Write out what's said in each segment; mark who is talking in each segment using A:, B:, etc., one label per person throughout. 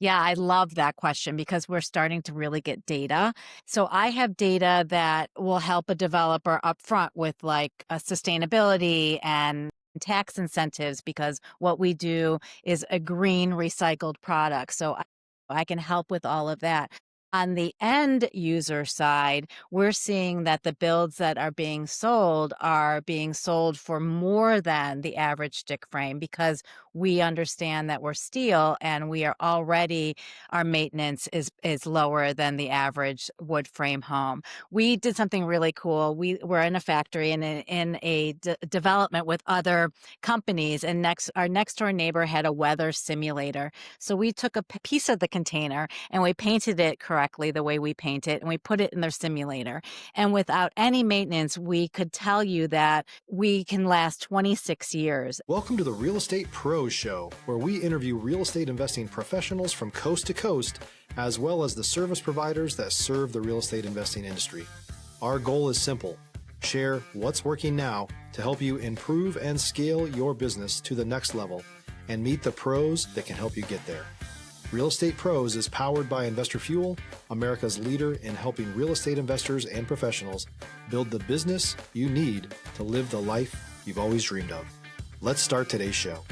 A: Yeah, I love that question because we're starting to really get data. So I have data that will help a developer upfront with like sustainability and tax incentives because what we do is a green recycled product. So I can help with all of that. On the end user side, we're seeing that the builds that are being sold for more than the average stick frame because we understand that we're steel and we are already our maintenance is lower than the average wood frame home. We did something really cool. We were in a factory and in a development with other companies, and our next door neighbor had a weather simulator. So we took a piece of the container and we painted it correctly the way we paint it, and we put it in their simulator. And without any maintenance, we could tell you that we can last 26 years.
B: Welcome to the Real Estate Pros Show, where we interview real estate investing professionals from coast to coast, as well as the service providers that serve the real estate investing industry. Our goal is simple: share what's working now to help you improve and scale your business to the next level and meet the pros that can help you get there. Real Estate Pros is powered by Investor Fuel, America's leader in helping real estate investors and professionals build the business you need to live the life you've always dreamed of. Let's start today's show.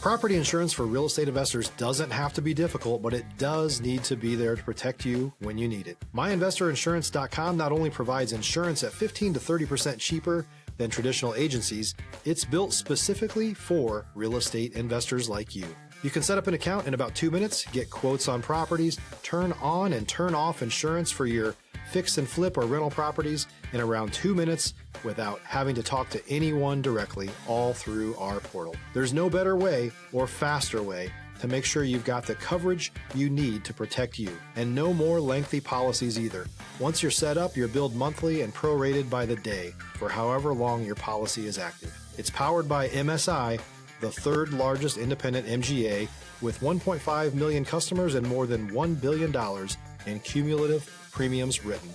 B: Property insurance for real estate investors doesn't have to be difficult, but it does need to be there to protect you when you need it. MyInvestorInsurance.com not only provides insurance at 15 to 30% cheaper than traditional agencies, it's built specifically for real estate investors like you. You can set up an account in about 2 minutes, get quotes on properties, turn on and turn off insurance for your fix and flip or rental properties in around 2 minutes without having to talk to anyone directly, all through our portal. There's no better way or faster way to make sure you've got the coverage you need to protect you, and no more lengthy policies either. Once you're set up, you're billed monthly and prorated by the day for however long your policy is active. It's powered by MSI, the third largest independent MGA, with 1.5 million customers and more than $1 billion in cumulative premiums written.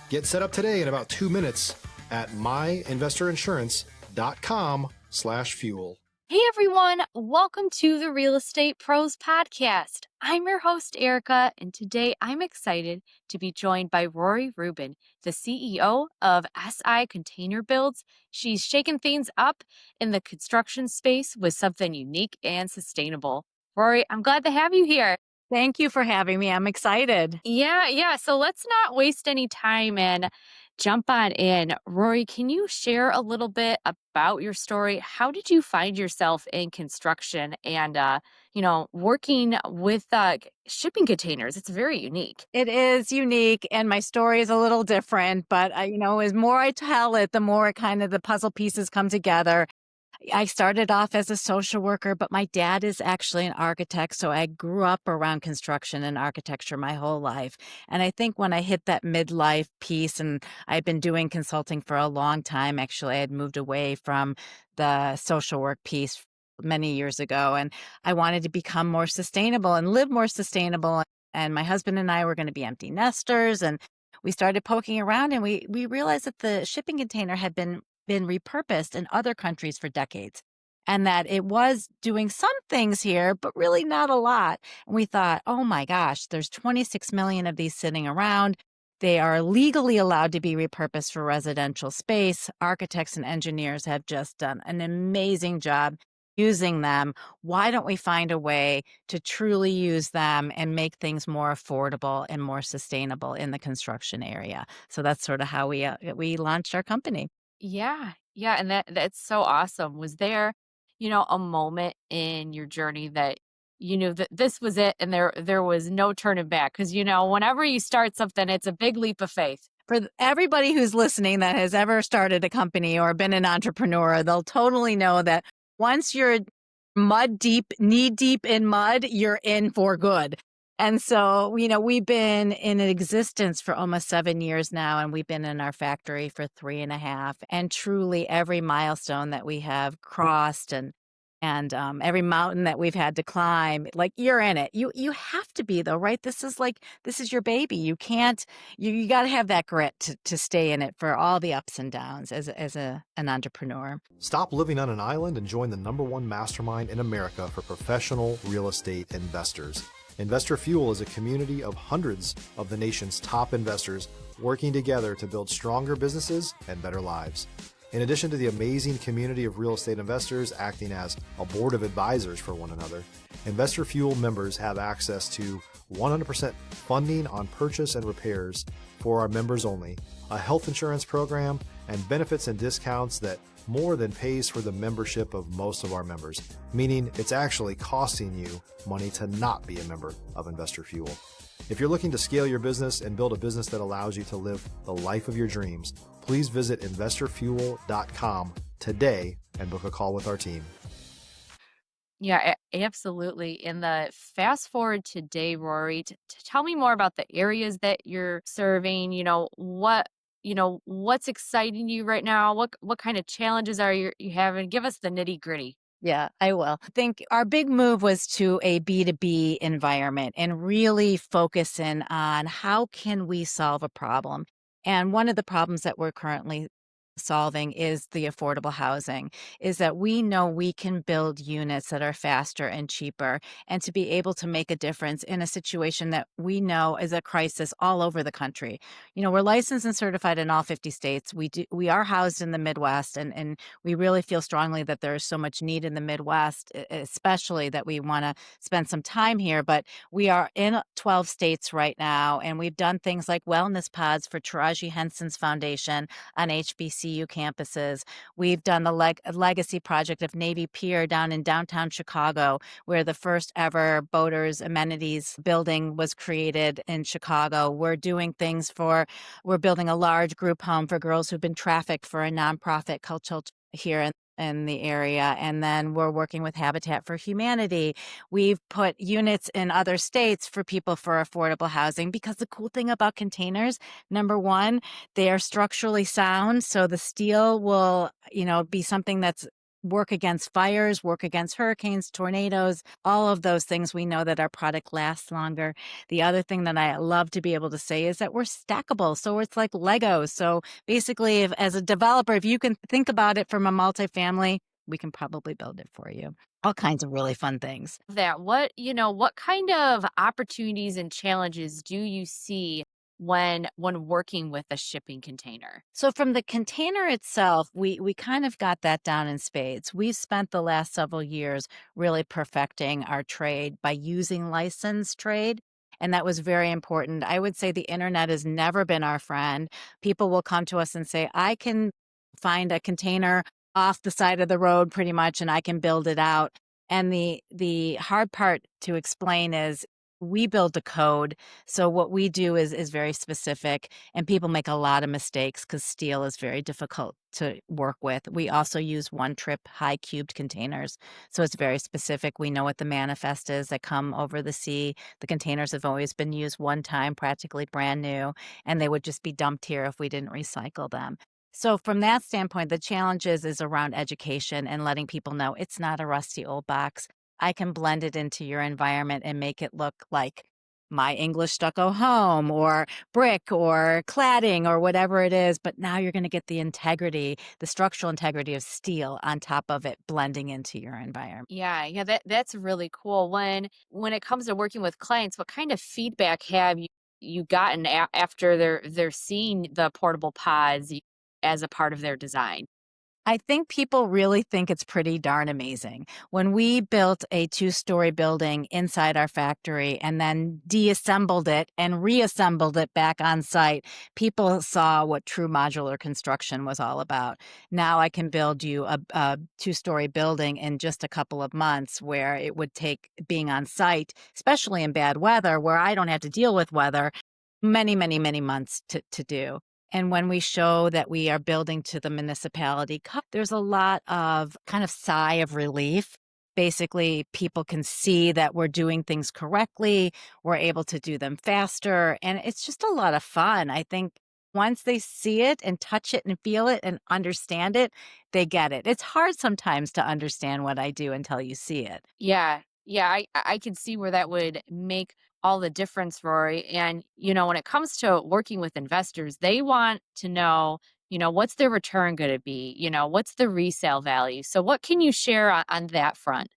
B: Get set up today in about 2 minutes at myinvestorinsurance.com/fuel.
C: Hey everyone, welcome to the Real Estate Pros Podcast. I'm your host, Erica, and today I'm excited to be joined by Rory Rubin, the CEO of SI Container Builds. She's shaking things up in the construction space with something unique and sustainable. Rory, I'm glad to have you here.
A: Thank you for having me. I'm excited.
C: Yeah. So let's not waste any time and jump on in. Rory, can you share a little bit about your story? How did you find yourself in construction and, working with shipping containers? It's very unique.
A: It is unique, and my story is a little different, but as more I tell it, the more kind of the puzzle pieces come together. I started off as a social worker, but my dad is actually an architect, so I grew up around construction and architecture my whole life. And I think when I hit that midlife piece, and I'd been doing consulting for a long time, actually, I had moved away from the social work piece many years ago, and I wanted to become more sustainable and live more sustainable. And my husband and I were going to be empty nesters, and we started poking around, and we realized that the shipping container had been repurposed in other countries for decades, and that it was doing some things here, but really not a lot. And we thought, oh my gosh, there's 26 million of these sitting around. They are legally allowed to be repurposed for residential space. Architects and engineers have just done an amazing job using them. Why don't we find a way to truly use them and make things more affordable and more sustainable in the construction area? So that's sort of how we launched our company.
C: Yeah. And that's so awesome. Was there, a moment in your journey that you knew that this was it and there was no turning back? Because, whenever you start something, it's a big leap of faith.
A: For everybody who's listening that has ever started a company or been an entrepreneur, they'll totally know that once you're knee deep in mud, you're in for good. And so, we've been in existence for almost 7 years now, and we've been in our factory for 3.5. And truly every milestone that we have crossed and And every mountain that we've had to climb, like you're in it. You have to be though, right? This is your baby. You can't. You got to have that grit to stay in it for all the ups and downs as an entrepreneur.
B: Stop living on an island and join the #1 mastermind in America for professional real estate investors. Investor Fuel is a community of hundreds of the nation's top investors working together to build stronger businesses and better lives. In addition to the amazing community of real estate investors acting as a board of advisors for one another, Investor Fuel members have access to 100% funding on purchase and repairs for our members only, a health insurance program, and benefits and discounts that more than pays for the membership of most of our members, meaning it's actually costing you money to not be a member of Investor Fuel. If you're looking to scale your business and build a business that allows you to live the life of your dreams, please visit investorfuel.com today and book a call with our team.
C: Yeah, absolutely. In the fast forward today, Rory, tell me more about the areas that you're serving. What's exciting you right now? What kind of challenges are you having? Give us the nitty gritty.
A: Yeah, I will. I think our big move was to a B2B environment and really focus in on how can we solve a problem. And one of the problems that we're currently solving is the affordable housing, is that we know we can build units that are faster and cheaper, and to be able to make a difference in a situation that we know is a crisis all over the country. We're licensed and certified in all 50 states. We are housed in the Midwest, and we really feel strongly that there is so much need in the Midwest, especially that we want to spend some time here. But we are in 12 states right now, and we've done things like wellness pods for Taraji Henson's foundation on HBCU campuses. We've done the legacy project of Navy Pier down in downtown Chicago, where the first ever boaters amenities building was created in Chicago. We're building a large group home for girls who've been trafficked for a nonprofit cultural here in the area. And then we're working with Habitat for Humanity. We've put units in other states for people for affordable housing, because the cool thing about containers, number one, they are structurally sound. So the steel will, be something that's work against fires, work against hurricanes, tornadoes, all of those things. We know that our product lasts longer. The other thing that I love to be able to say is that we're stackable. So it's like Legos. So basically, as a developer, if you can think about it from a multifamily, we can probably build it for you. All kinds of really fun things.
C: What kind of opportunities and challenges do you see when working with a shipping container?
A: So from the container itself, we kind of got that down in spades. We've spent the last several years really perfecting our trade by using licensed trade. And that was very important. I would say the internet has never been our friend. People will come to us and say, I can find a container off the side of the road pretty much, and I can build it out. And the hard part to explain is we build the code. So what we do is very specific, and people make a lot of mistakes because steel is very difficult to work with. We also use one-trip high cubed containers. So it's very specific. We know what the manifest is that come over the sea. The containers have always been used one time, practically brand new, and they would just be dumped here if we didn't recycle them. So from that standpoint, the challenge is around education and letting people know it's not a rusty old box. I can blend it into your environment and make it look like my English stucco home or brick or cladding or whatever it is. But now you're going to get the structural integrity of steel on top of it blending into your environment.
C: Yeah, that's really cool. When it comes to working with clients, what kind of feedback have you gotten after they're seeing the portable pods as a part of their design?
A: I think people really think it's pretty darn amazing. When we built a 2-story building inside our factory and then deassembled it and reassembled it back on site, people saw what true modular construction was all about. Now I can build you a 2-story building in just a couple of months, where it would take being on site, especially in bad weather, where I don't have to deal with weather, many, many, many months to do. And when we show that we are building to the municipality, there's a lot of kind of sigh of relief. Basically, people can see that we're doing things correctly. We're able to do them faster. And it's just a lot of fun. I think once they see it and touch it and feel it and understand it, they get it. It's hard sometimes to understand what I do until you see it.
C: Yeah. Yeah, I can see where that would make all the difference, Rory. And, when it comes to working with investors, they want to know, what's their return going to be? What's the resale value? So, what can you share on that front?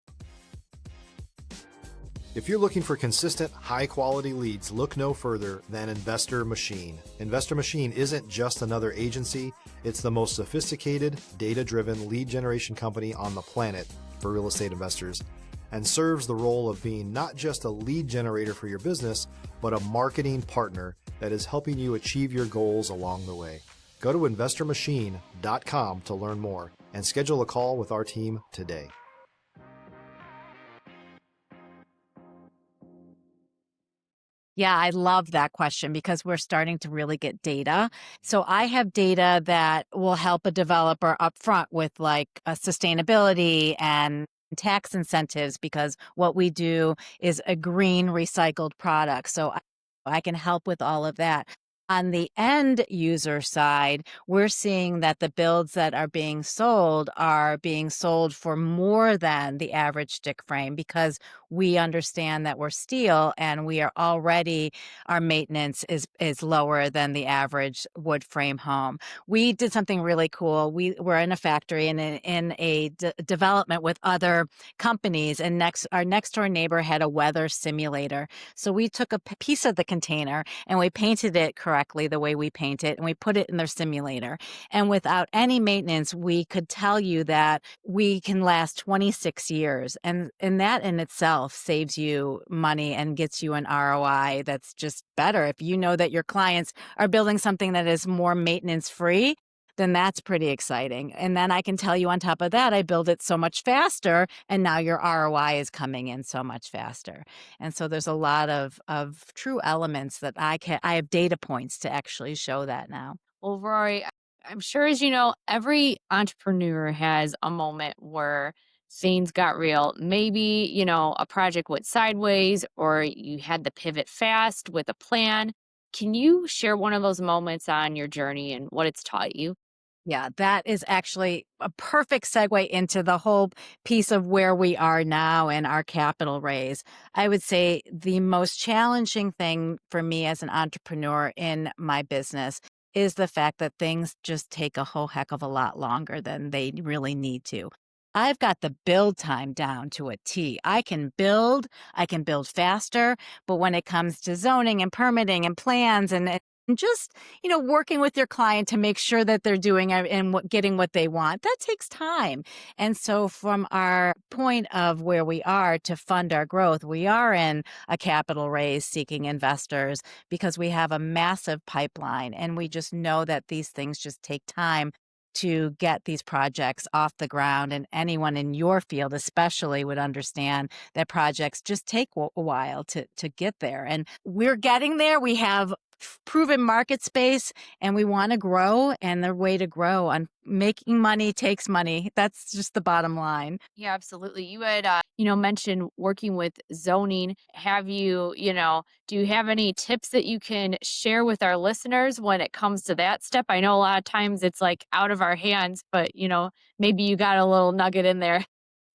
B: If you're looking for consistent, high-quality leads, look no further than Investor Machine. Investor Machine isn't just another agency, it's the most sophisticated, data-driven lead generation company on the planet for real estate investors, and serves the role of being not just a lead generator for your business, but a marketing partner that is helping you achieve your goals along the way. Go to investormachine.com to learn more and schedule a call with our team today.
A: Yeah, I love that question because we're starting to really get data. So I have data that will help a developer upfront with like a sustainability and tax incentives because what we do is a green recycled product. So I can help with all of that. On the end user side, we're seeing that the builds that are being sold for more than the average stick frame because we understand that we're steel and we are already our maintenance is lower than the average wood frame home. We did something really cool. We were in a factory and in a development with other companies, and our next door neighbor had a weather simulator. So we took a piece of the container and we painted it correctly the way we paint it, and we put it in their simulator. And without any maintenance, we could tell you that we can last 26 years. And that in itself saves you money and gets you an ROI that's just better. If you know that your clients are building something that is more maintenance free, then that's pretty exciting. And then I can tell you on top of that, I build it so much faster, and now your ROI is coming in so much faster. And so there's a lot of true elements that I have data points to actually show that now.
C: Well, Rory, I'm sure as you know, every entrepreneur has a moment where things got real. Maybe, a project went sideways or you had to pivot fast with a plan. Can you share one of those moments on your journey and what it's taught you?
A: Yeah, that is actually a perfect segue into the whole piece of where we are now and our capital raise. I would say the most challenging thing for me as an entrepreneur in my business is the fact that things just take a whole heck of a lot longer than they really need to. I've got the build time down to a T. I can build faster, but when it comes to zoning and permitting and plans and just, working with your client to make sure that they're doing and getting what they want, that takes time. And so from our point of where we are to fund our growth, we are in a capital raise seeking investors because we have a massive pipeline and we just know that these things just take time to get these projects off the ground. And anyone in your field especially would understand that projects just take a while to get there. And we're getting there. We have proven market space and we want to grow, and the way to grow on making money takes money. That's just the bottom line.
C: Yeah, absolutely. You had, mentioned working with zoning. Do you have any tips that you can share with our listeners when it comes to that step? I know a lot of times it's like out of our hands, but, maybe you got a little nugget in there.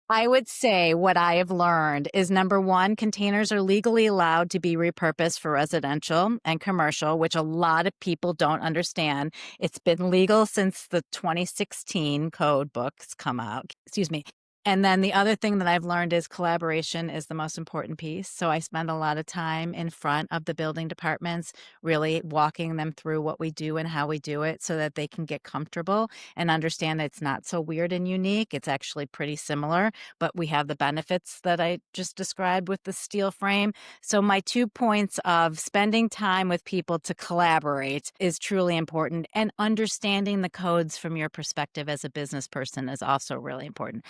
A: I would say what I have learned is number one, containers are legally allowed to be repurposed for residential and commercial, which a lot of people don't understand. It's been legal since the 2016 code books come out. Excuse me. And then the other thing that I've learned is collaboration is the most important piece. So I spend a lot of time in front of the building departments, really walking them through what we do and how we do it so that they can get comfortable and understand that it's not so weird and unique. It's actually pretty similar, but we have the benefits that I just described with the steel frame. So my 2 points of spending time with people to collaborate is truly important, and understanding the codes from your perspective as a business person is also really important.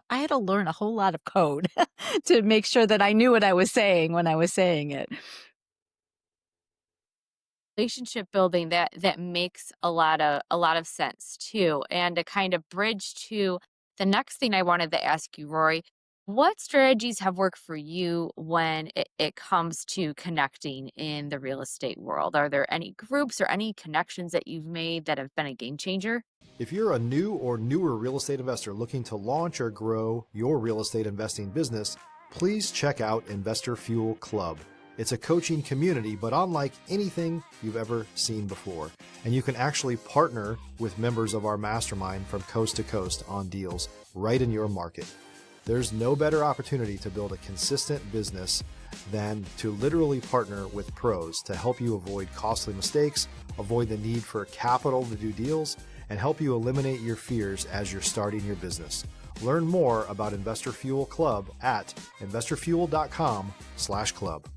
A: I had to learn a whole lot of code to make sure that I knew what I was saying when I was saying it.
C: Relationship building that makes a lot of sense too. And to kind of bridge to the next thing I wanted to ask you, Rory, What strategies have worked for you when it comes to connecting in the real estate world? Are there any groups or any connections that you've made that have been a game changer?
B: If you're a new or newer real estate investor looking to launch or grow your real estate investing business, please check out Investor Fuel Club. It's a coaching community, but unlike anything you've ever seen before. And you can actually partner with members of our mastermind from coast to coast on deals right in your market. There's no better opportunity to build a consistent business than to literally partner with pros to help you avoid costly mistakes, avoid the need for capital to do deals, and help you eliminate your fears as you're starting your business. Learn more about Investor Fuel Club at investorfuel.com/club.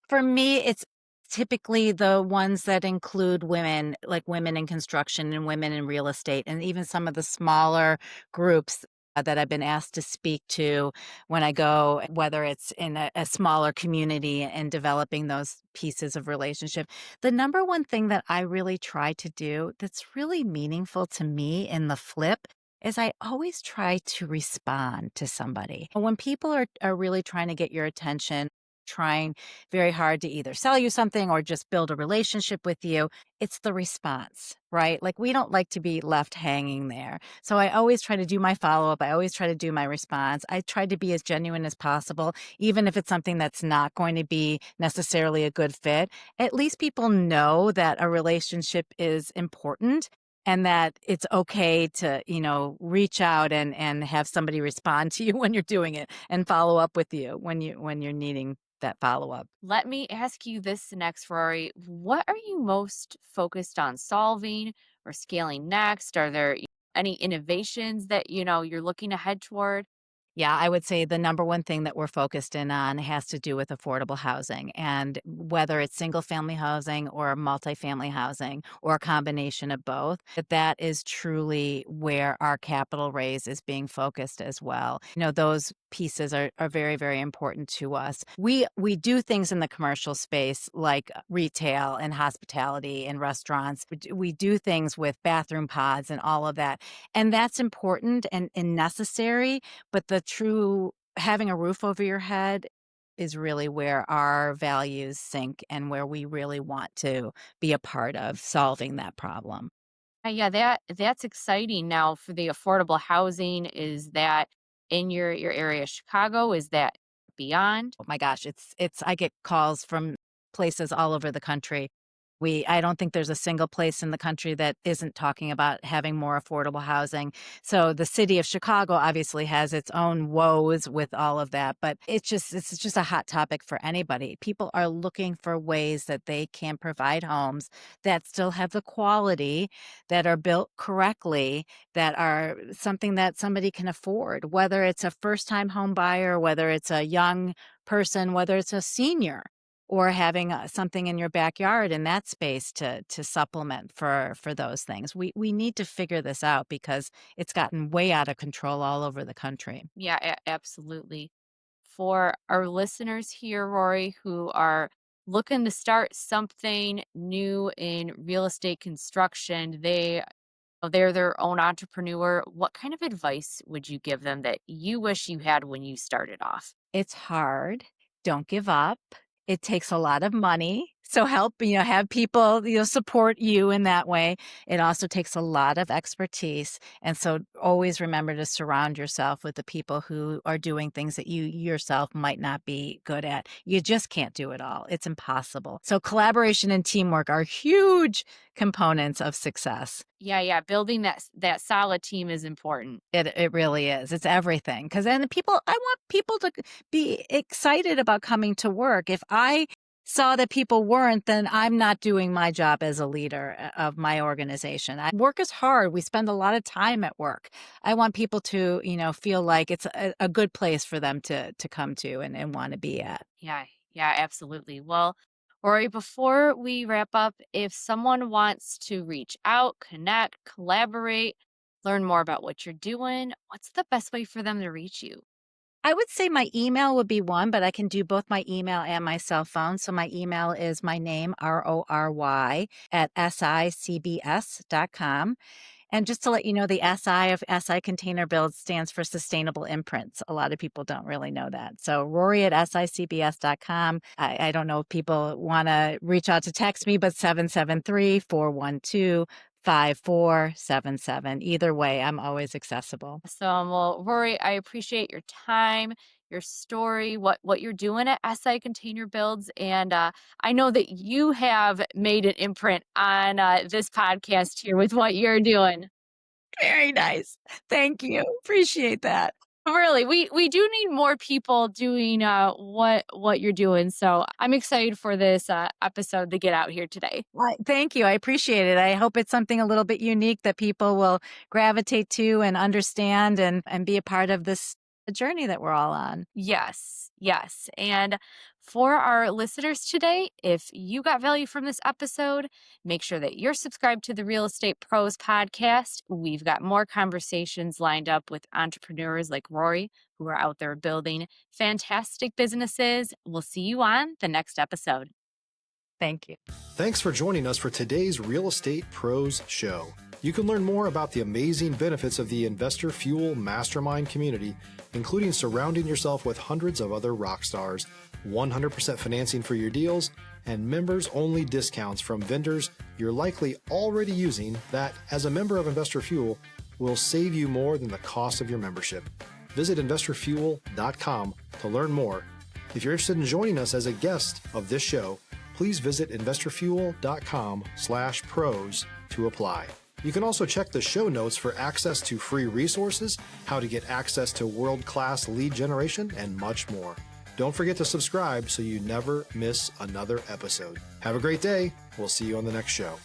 A: For me, it's typically the ones that include women, like women in construction and women in real estate, and even some of the smaller groups that I've been asked to speak to when I go, whether it's in a smaller community and developing those pieces of relationship. The number one thing that I really try to do that's really meaningful to me in the flip is I always try to respond to somebody. When people are really trying to get your attention, trying very hard to either sell you something or just build a relationship with you, it's the response, right? Like we don't like to be left hanging there. So I always try to do my follow up. I always try to do my response. I try to be as genuine as possible, even if it's something that's not going to be necessarily a good fit. At least people know that a relationship is important and that it's okay to, reach out and have somebody respond to you when you're doing it and follow up with you when you're needing that follow-up.
C: Let me ask you this next, Rory. What are you most focused on solving or scaling next? Are there any innovations that you're looking ahead toward?
A: Yeah, I would say the number one thing that we're focused in on has to do with affordable housing. And whether it's single family housing or multifamily housing or a combination of both, that is truly where our capital raise is being focused as well. Those pieces are very, very important to us. We do things in the commercial space like retail and hospitality and restaurants. We do things with bathroom pods and all of that. And that's important and necessary, but the true having a roof over your head is really where our values sink and where we really want to be a part of solving that problem.
C: Yeah, that's exciting. Now, for the affordable housing, is that in your area, Chicago? Is that beyond?
A: Oh my gosh, it's I get calls from places all over the country. I don't think there's a single place in the country that isn't talking about having more affordable housing. So the city of Chicago obviously has its own woes with all of that, but it's just a hot topic for anybody. People are looking for ways that they can provide homes that still have the quality, that are built correctly, that are something that somebody can afford, whether it's a first-time home buyer, whether it's a young person, whether it's a senior or having something in your backyard in that space to supplement for those things. We need to figure this out because it's gotten way out of control all over the country.
C: Yeah, absolutely. For our listeners here, Rory, who are looking to start something new in real estate construction, they're their own entrepreneur. What kind of advice would you give them that you wish you had when you started off?
A: It's hard. Don't give up. It takes a lot of money. So help, have people, support you in that way. It also takes a lot of expertise. And so always remember to surround yourself with the people who are doing things that you yourself might not be good at. You just can't do it all. It's impossible. So collaboration and teamwork are huge components of success.
C: Yeah. Building that solid team is important.
A: It really is. It's everything. Because then I want people to be excited about coming to work. If I saw that people weren't, then I'm not doing my job as a leader of my organization. Work is hard. We spend a lot of time at work. I want people to, feel like it's a good place for them to come to and want to be at.
C: Yeah, absolutely. Well, Rory, before we wrap up, if someone wants to reach out, connect, collaborate, learn more about what you're doing, what's the best way for them to reach you?
A: I would say my email would be one, but I can do both my email and my cell phone. So my email is my name, Rory, at sicbs.com. And just to let you know, the SI of SI Container Builds stands for Sustainable Imprints. A lot of people don't really know that. So Rory at sicbs.com. I don't know if people want to reach out to text me, but 773-412-5477. Either way, I'm always accessible.
C: Awesome. Well, Rory, I appreciate your time, your story, what you're doing at SI Container Builds. And I know that you have made an imprint on this podcast here with what you're doing.
A: Very nice. Thank you. Appreciate that.
C: Really, we do need more people doing what you're doing. So I'm excited for this episode to get out here today.
A: Well, thank you. I appreciate it. I hope it's something a little bit unique that people will gravitate to and understand and be a part of this journey that we're all on.
C: Yes, yes. And for our listeners today, if you got value from this episode, make sure that you're subscribed to the Real Estate Pros podcast. We've got more conversations lined up with entrepreneurs like Rory who are out there building fantastic businesses. We'll see you on the next episode.
A: Thank you.
B: Thanks for joining us for today's Real Estate Pros show. You can learn more about the amazing benefits of the Investor Fuel Mastermind community, including surrounding yourself with hundreds of other rock stars, 100% financing for your deals, and members-only discounts from vendors you're likely already using that, as a member of Investor Fuel, will save you more than the cost of your membership. Visit investorfuel.com to learn more. If you're interested in joining us as a guest of this show, please visit investorfuel.com/pros to apply. You can also check the show notes for access to free resources, how to get access to world-class lead generation, and much more. Don't forget to subscribe so you never miss another episode. Have a great day. We'll see you on the next show.